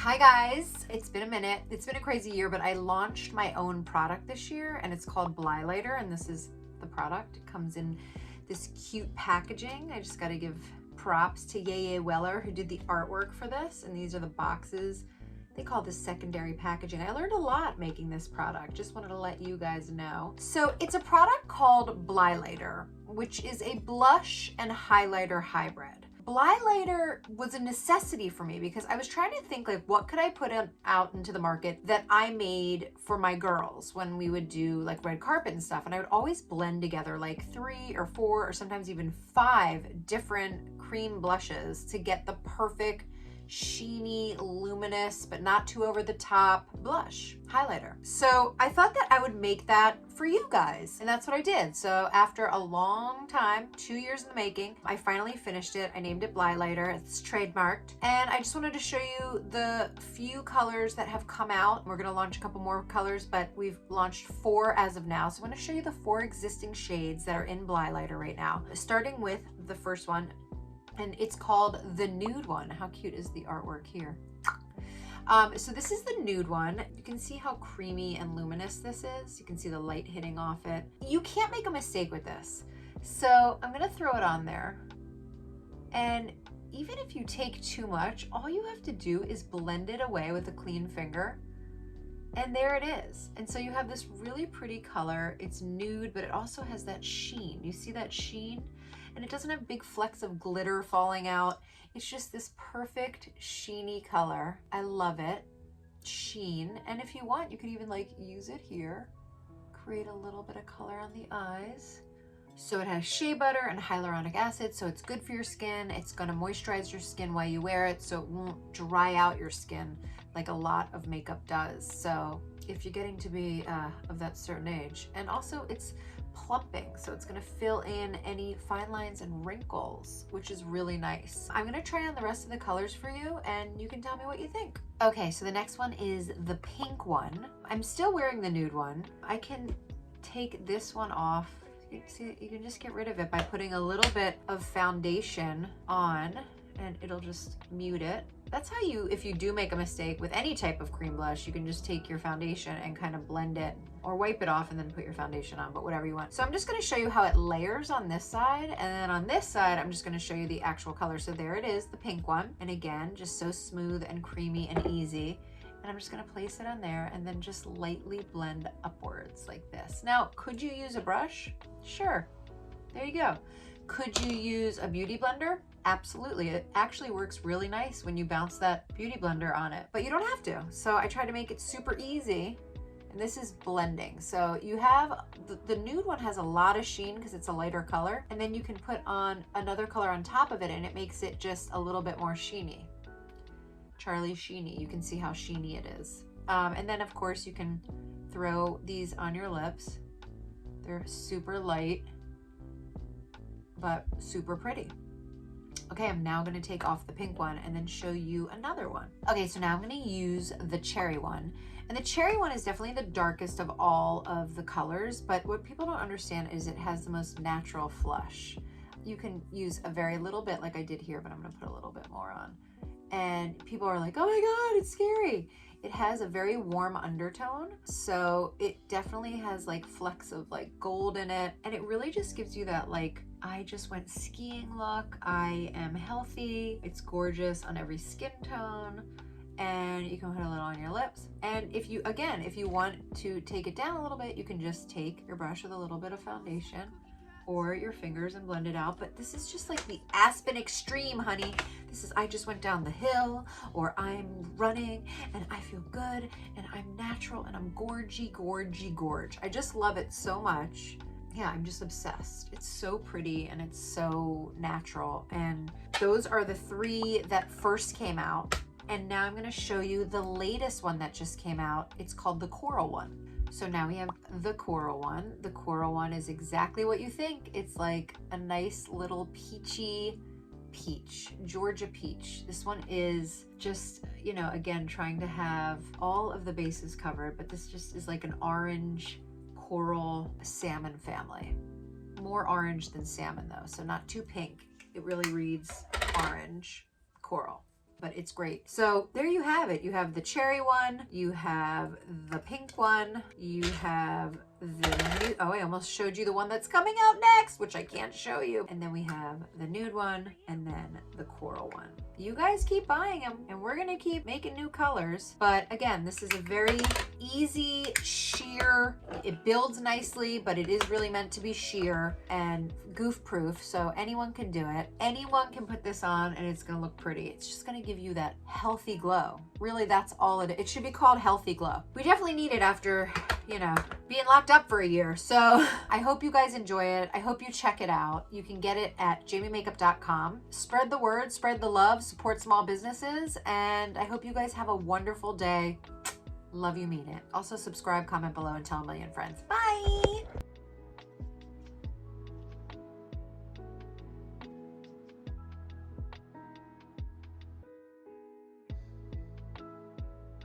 Hi guys, it's been a minute. It's been a crazy year, but I launched my own product this year and it's called Blighlighter, and this is the product. It comes in this cute packaging. I just gotta give props to Yeye Weller who did the artwork for this, and these are the boxes. They call this secondary packaging. I learned a lot making this product. Just wanted to let you guys know. So it's a product called Blighlighter, which is a blush and highlighter hybrid. Blighlighter was a necessity for me because I was trying to think, like, what could I put out into the market that I made for my girls when we would do like red carpet and stuff. And I would always blend together like 3 or 4 or sometimes even 5 different cream blushes to get the perfect sheeny, luminous, but not too over the top blush highlighter. So I thought that I would make that for you guys, and that's what I did. So after a long time, 2 years in the making, I finally finished it. I named it Blighlighter. It's trademarked, and I just wanted to show you the few colors that have come out. We're going to launch a couple more colors, but we've launched 4 as of now. So I'm going to show you the 4 existing shades that are in Blighlighter right now, starting with the first one, and it's called the nude one. How cute is the artwork here? So this is the nude one. You can see how creamy and luminous this is. You can see the light hitting off it. You can't make a mistake with this. So I'm gonna throw it on there. And even if you take too much, all you have to do is blend it away with a clean finger. And there it is. And so you have this really pretty color. It's nude, but it also has that sheen. You see that sheen? And it doesn't have big flecks of glitter falling out. It's just this perfect sheeny color. I love it. Sheen. And if you want, you could even like use it here. Create a little bit of color on the eyes. So it has shea butter and hyaluronic acid, so it's good for your skin. It's gonna moisturize your skin while you wear it, so it won't dry out your skin like a lot of makeup does. So if you're getting to be of that certain age. And also it's plumping, so it's going to fill in any fine lines and wrinkles, which is really nice. I'm going to try on the rest of the colors for you and you can tell me what you think. Okay, so the next one is the pink one. I'm still wearing the nude one. I can take this one off. See, you can just get rid of it by putting a little bit of foundation on and it'll just mute it. That's how you, if you do make a mistake with any type of cream blush, you can just take your foundation and kind of blend it or wipe it off and then put your foundation on, but whatever you want. So I'm just gonna show you how it layers on this side, and then on this side, I'm just gonna show you the actual color. So there it is, the pink one. And again, just so smooth and creamy and easy. And I'm just gonna place it on there and then just lightly blend upwards like this. Now, could you use a brush? Sure, there you go. Could you use a beauty blender? Absolutely. It actually works really nice when you bounce that beauty blender on it, but you don't have to. So I try to make it super easy. And this is blending. So you have, the nude one has a lot of sheen because it's a lighter color. And then you can put on another color on top of it and it makes it just a little bit more sheeny. Charlie Sheeny, you can see how sheeny it is. And then of course you can throw these on your lips. They're super light, but super pretty. Okay, I'm now gonna take off the pink one and then show you another one. Okay, so now I'm gonna use the cherry one. And the cherry one is definitely the darkest of all of the colors, but what people don't understand is it has the most natural flush. You can use a very little bit like I did here, but I'm gonna put a little bit more on. And people are like, oh my God, it's scary. It has a very warm undertone, so it definitely has like flecks of like gold in it, and it really just gives you that like, I just went skiing look. I am healthy. It's gorgeous on every skin tone, and you can put a little on your lips. And if you, again, if you want to take it down a little bit, you can just take your brush with a little bit of foundation or your fingers and blend it out. But this is just like the Aspen Extreme, honey. This is, I just went down the hill, or I'm running and I feel good and I'm natural and I'm gorgy, gorgy, gorge. I just love it so much. Yeah, I'm just obsessed. It's so pretty and it's so natural. And those are the 3 that first came out. And now I'm gonna show you the latest one that just came out. It's called the Coral one. So now we have the Coral one. The Coral one is exactly what you think. It's like a nice little peachy peach, Georgia peach. This one is just, you know, again, trying to have all of the bases covered, but this just is like an orange coral salmon family. More orange than salmon though, so not too pink. It really reads orange coral. but it's great. So there you have it. You have the cherry one, you have the pink one, you have the nude, oh, I almost showed you the one that's coming out next, which I can't show you. And then we have the nude one and then the coral one. You guys keep buying them and we're gonna keep making new colors. But again, this is a very easy sheer. It builds nicely, but it is really meant to be sheer and goof proof. So anyone can do it. Anyone can put this on and it's gonna look pretty. It's just gonna give you that healthy glow. Really, that's all it should be called, healthy glow. We definitely need it after, you know, being locked up for a year. So I hope you guys enjoy it. I hope you check it out. You can get it at jamiemakeup.com. Spread the word, spread the love, support small businesses, and I hope you guys have a wonderful day. Love you, mean it. Also subscribe, comment below, and tell a million friends. Bye.